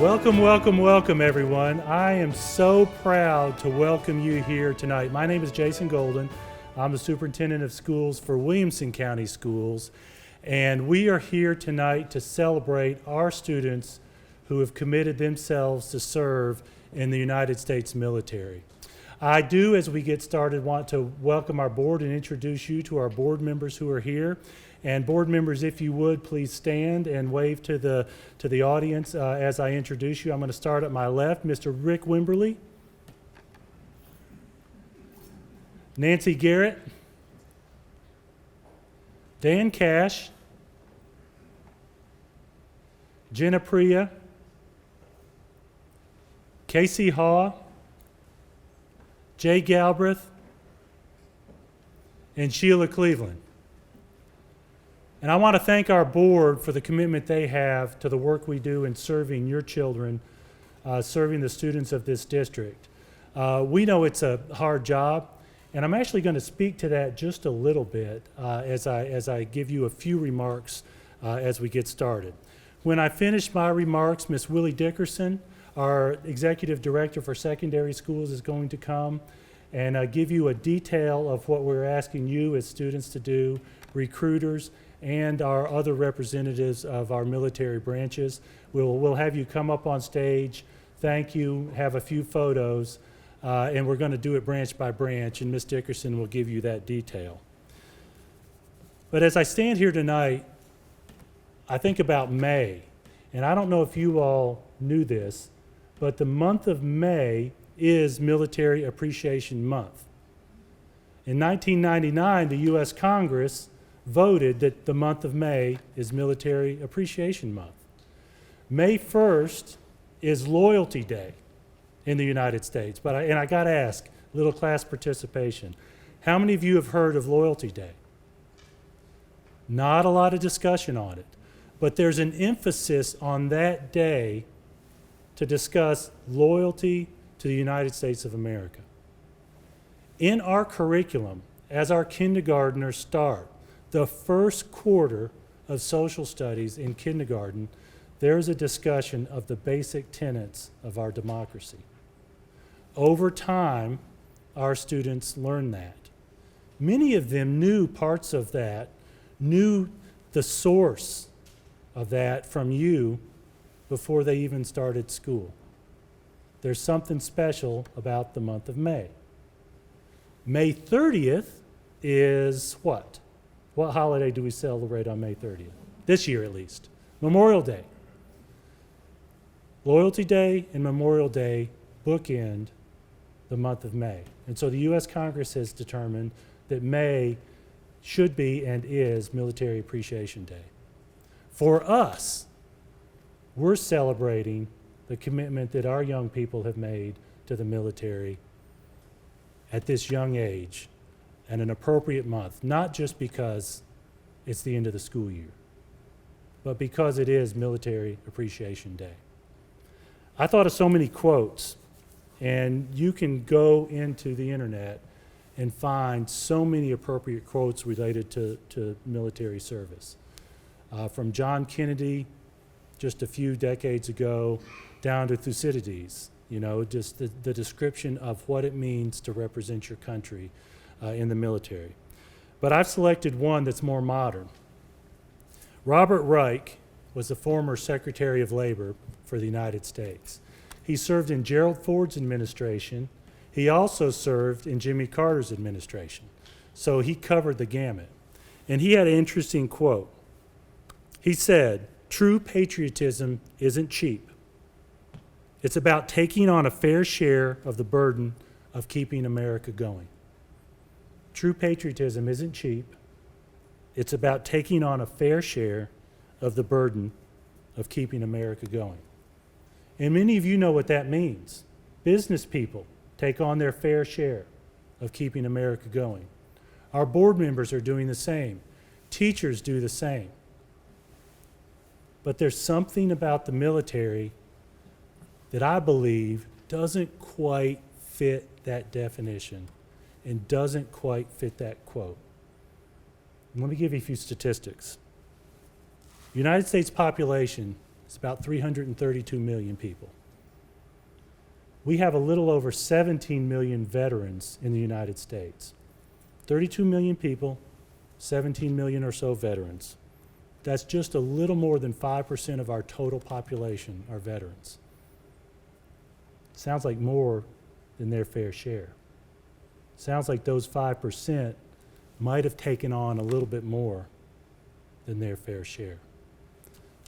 Welcome, welcome, welcome, everyone. I am so proud to welcome you here tonight. My name is Jason Golden. I'm the superintendent of schools for Williamson County Schools, and we are here tonight to celebrate our students who have committed themselves to serve in the United States military. I do, as we get started, want to welcome our board and introduce you to our board members who are here. And board members, if you would, please stand and wave to the audience as I introduce you. I'm going to start at my left, Mr. Rick Wimberly, Nancy Garrett, Dan Cash, Jenna Priya, Casey Haw, Jay Galbraith, and Sheila Cleveland. And I want to thank our board for the commitment they have to the work we do in serving your children, serving the students of this district. We know it's a hard job, and I'm actually going to speak to that just a little bit as I give you a few remarks as we get started. When I finish my remarks, Ms. Willie Dickerson, our Executive Director for Secondary Schools, is going to come and give you a detail of what we're asking you as students to do, recruiters, and our other representatives of our military branches. We'll have you come up on stage, thank you, have a few photos, and we're going to do it branch by branch, and Ms. Dickerson will give you that detail. But as I stand here tonight, I think about May, and I don't know if you all knew this, but the month of May is Military Appreciation Month. In 1999, the U.S. Congress voted that the month of May is Military Appreciation Month. May 1st is Loyalty Day in the United States. And I got to ask, little class participation, how many of you have heard of Loyalty Day? Not a lot of discussion on it, but there's an emphasis on that day to discuss loyalty to the United States of America. In our curriculum, as our kindergartners start the first quarter of social studies in kindergarten, there is a discussion of the basic tenets of our democracy. Over time, our students learn that. Many of them knew parts of that, knew the source of that from you before they even started school. There's something special about the month of May. May 30th is what? What holiday do we celebrate on May 30th? This year, at least. Memorial Day. Loyalty Day and Memorial Day bookend the month of May. And so the U.S. Congress has determined that May should be and is Military Appreciation Day. For us, we're celebrating the commitment that our young people have made to the military at this young age, and an appropriate month, not just because it's the end of the school year, but because it is Military Appreciation Day. I thought of so many quotes, and you can go into the internet and find so many appropriate quotes related to military service. From John Kennedy, just a few decades ago, down to Thucydides, just the description of what it means to represent your country in the military. But I've selected one that's more modern. Robert Reich was the former Secretary of Labor for the United States. He served in Gerald Ford's administration. He also served in Jimmy Carter's administration. So he covered the gamut. And he had an interesting quote. He said, "True patriotism isn't cheap. It's about taking on a fair share of the burden of keeping America going." True patriotism isn't cheap. It's about taking on a fair share of the burden of keeping America going. And many of you know what that means. Business people take on their fair share of keeping America going. Our board members are doing the same. Teachers do the same. But there's something about the military that I believe doesn't quite fit that definition and doesn't quite fit that quote. Let me give you a few statistics. The United States population It's about 332 million people. We have a little over 17 million veterans in the United States. 32 million people, 17 million or so veterans. That's just a little more than 5% of our total population are veterans. Sounds like more than their fair share. Sounds like those 5% might have taken on a little bit more than their fair share.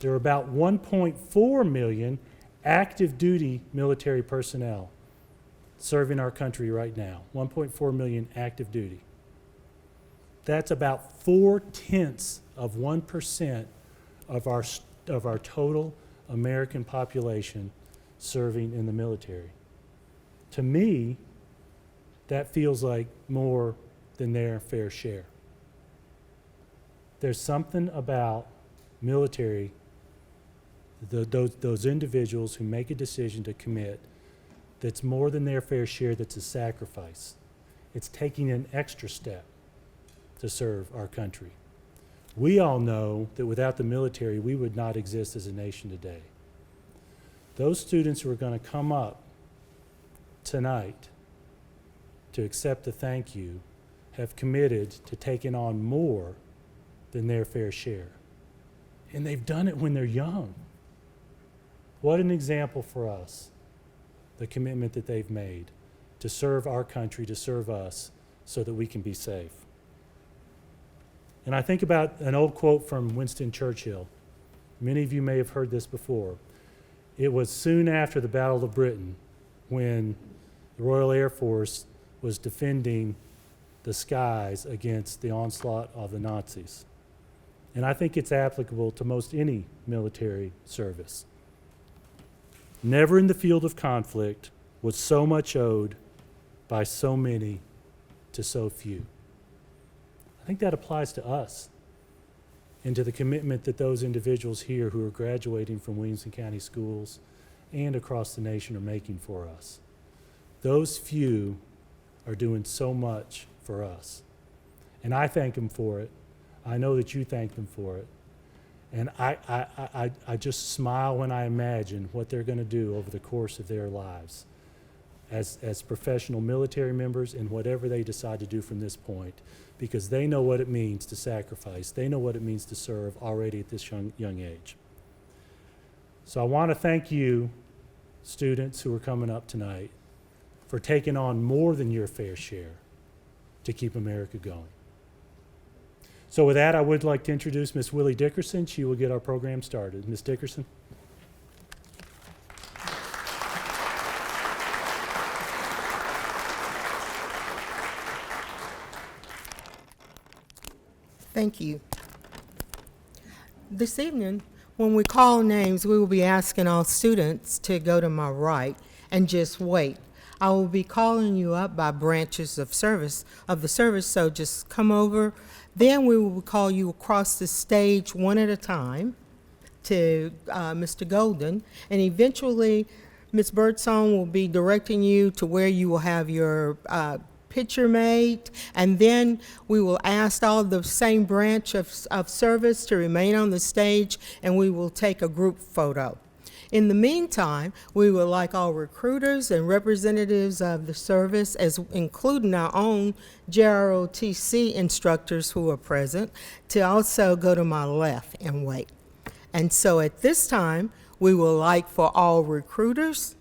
There are about 1.4 million active duty military personnel serving our country right now. 1.4 million active duty. That's about 0.4% of our total American population serving in the military. To me, that feels like more than their fair share. There's something about military, those individuals who make a decision to commit, that's more than their fair share, that's a sacrifice. It's taking an extra step to serve our country. We all know that without the military, we would not exist as a nation today. Those students who are going to come up tonight to accept the thank you have committed to taking on more than their fair share. And they've done it when they're young. What an example for us, the commitment that they've made to serve our country, to serve us, so that we can be safe. And I think about an old quote from Winston Churchill. Many of you may have heard this before. It was soon after the Battle of Britain when the Royal Air Force was defending the skies against the onslaught of the Nazis. And I think it's applicable to most any military service. Never in the field of conflict was so much owed by so many to so few. I think that applies to us and to the commitment that those individuals here who are graduating from Williamson County Schools and across the nation are making for us. Those few are doing so much for us. And I thank them for it. I know that you thank them for it. And I just smile when I imagine what they're going to do over the course of their lives as professional military members and whatever they decide to do from this point, because they know what it means to sacrifice. They know what it means to serve already at this young age. So I want to thank you, students who are coming up tonight, for taking on more than your fair share to keep America going. So with that, I would like to introduce Ms. Willie Dickerson. She will get our program started. Ms. Dickerson. Thank you. This evening, when we call names, we will be asking all students to go to my right and just wait. I will be calling you up by branches of the service, so just come over. Then we will call you across the stage one at a time to Mr. Golden, and eventually Ms. Birdsong will be directing you to where you will have your picture made, and then we will ask all the same branch of service to remain on the stage, and we will take a group photo. In the meantime, we would like all recruiters and representatives of the service, including our own JROTC instructors who are present, to also go to my left and wait. And so at this time, we would like for all recruiters,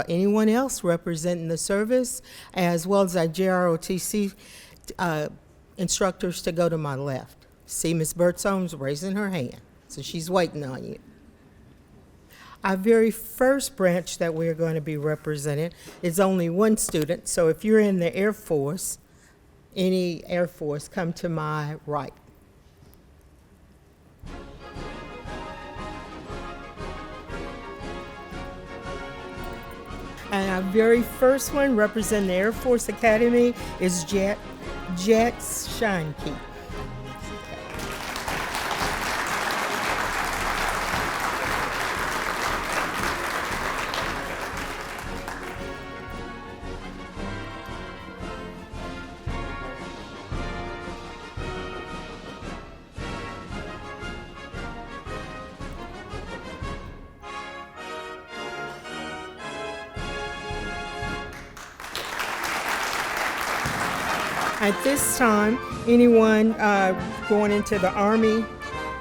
anyone else representing the service, as well as our JROTC instructors, to go to my left. See, Ms. Birdsong's raising her hand, so she's waiting on you. Our very first branch that we're going to be representing is only one student, so if you're in the Air Force, any Air Force, come to my right. And our very first one representing the Air Force Academy is Jet Shanke. At this time, anyone going into the Army,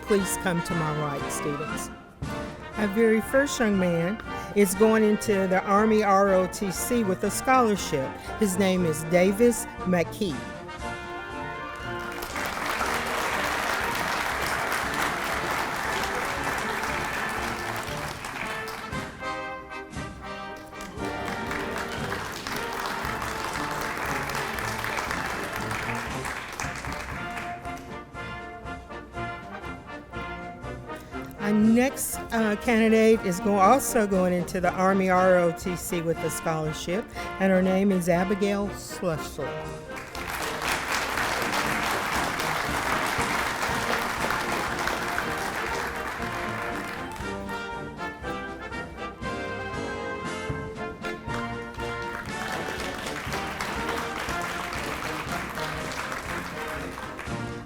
please come to my right, students. Our very first young man is going into the Army ROTC with a scholarship. His name is Davis McKee. Our next candidate is also going into the Army ROTC with a scholarship, and her name is Abigail Schlussel.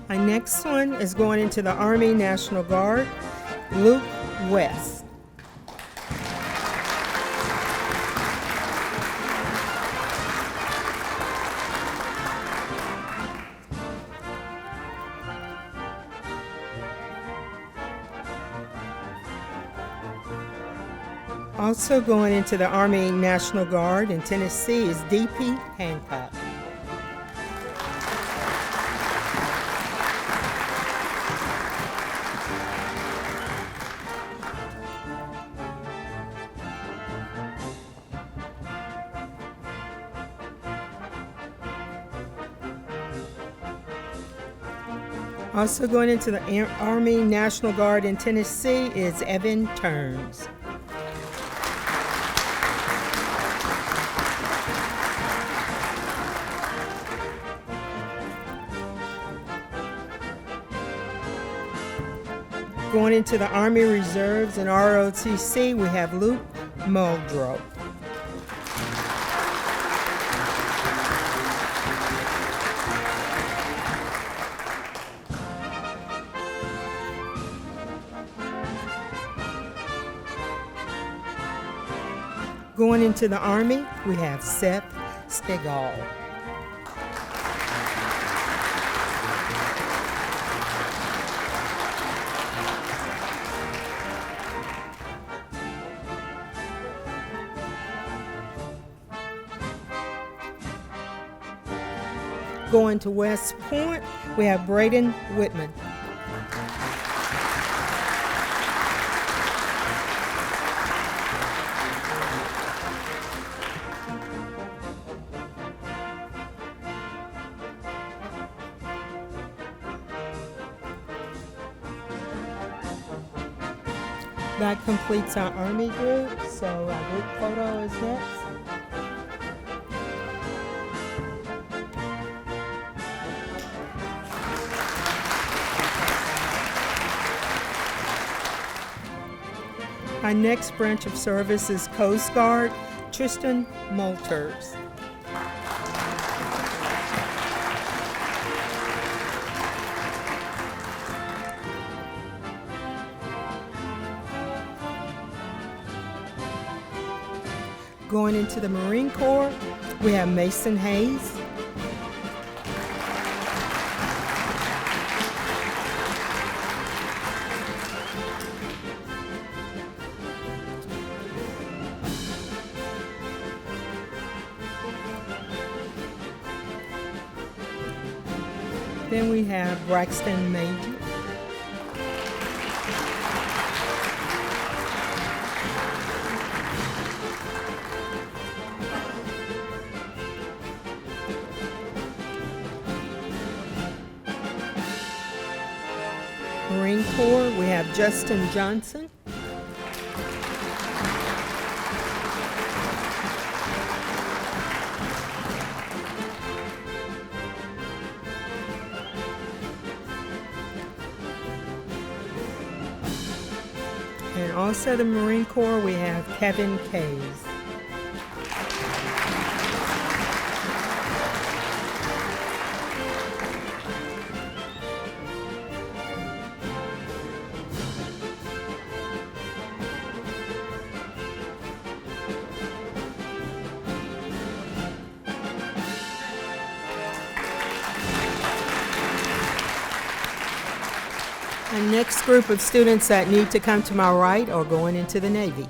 Our next one is going into the Army National Guard, Luke West. Also going into the Army National Guard in Tennessee is D.P. Hancock. Also going into the Army National Guard in Tennessee is Evan Terms. Going into the Army Reserves and ROTC, we have Luke Muldrow. Going into the Army, we have Seth Stegall. Going to West Point, we have Braden Whitman. That completes our Army group, so our group photo is next. Our next branch of service is Coast Guard, Tristan Moulters. Going into the Marine Corps, we have Mason Hayes. Then we have Braxton Major. Marine Corps, we have Justin Johnson. And also the Marine Corps, we have Kevin Kays. And next group of students that need to come to my right are going into the Navy.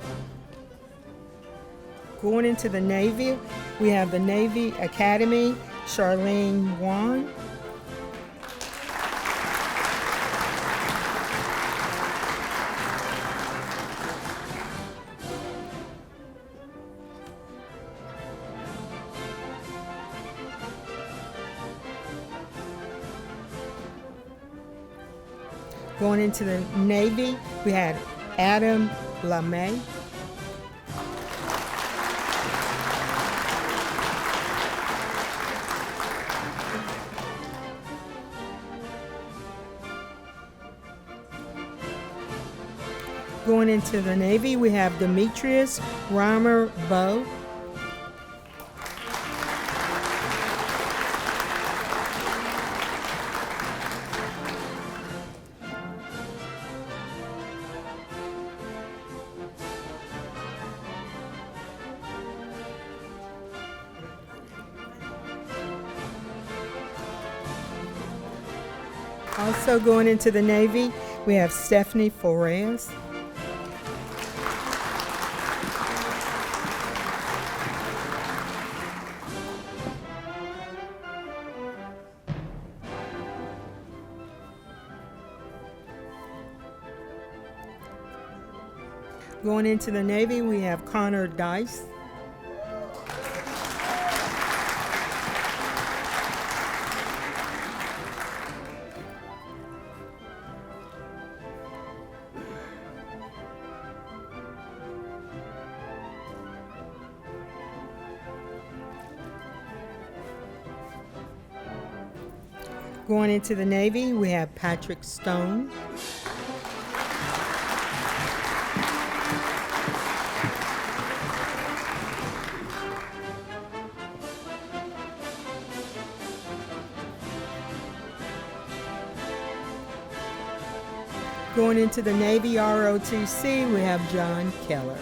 Going into the Navy, we have the Navy Academy, Charlene Wan. Going into the Navy, we had Adam LaMay. Going into the Navy, we have Demetrius Reimer Bowe. Also going into the Navy, we have Stephanie Flores. Going into the Navy, we have Connor Dice. Going into the Navy, we have Patrick Stone. Going into the Navy ROTC, we have John Keller.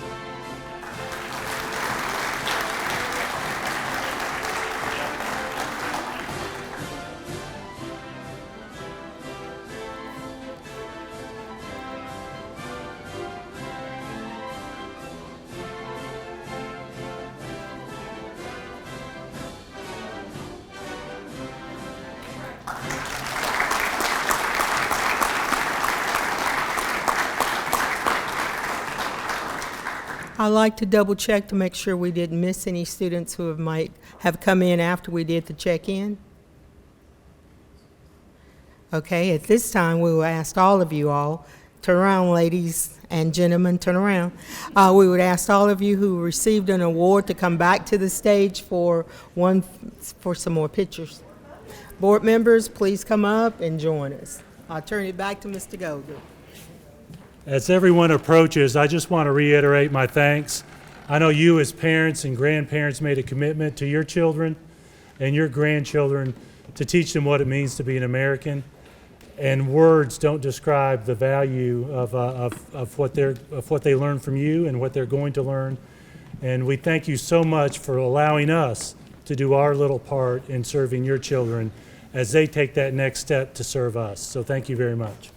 I like to double check to make sure we didn't miss any students who might have come in after we did the check-in. Okay, at this time we will ask all of you all, turn around ladies and gentlemen, turn around. We would ask all of you who received an award to come back to the stage for some more pictures. Board members, please come up and join us. I'll turn it back to Mr. Golder. As everyone approaches, I just want to reiterate my thanks. I know you as parents and grandparents made a commitment to your children and your grandchildren to teach them what it means to be an American. And words don't describe the value of what they learn from you and what they're going to learn. And we thank you so much for allowing us to do our little part in serving your children as they take that next step to serve us. So thank you very much.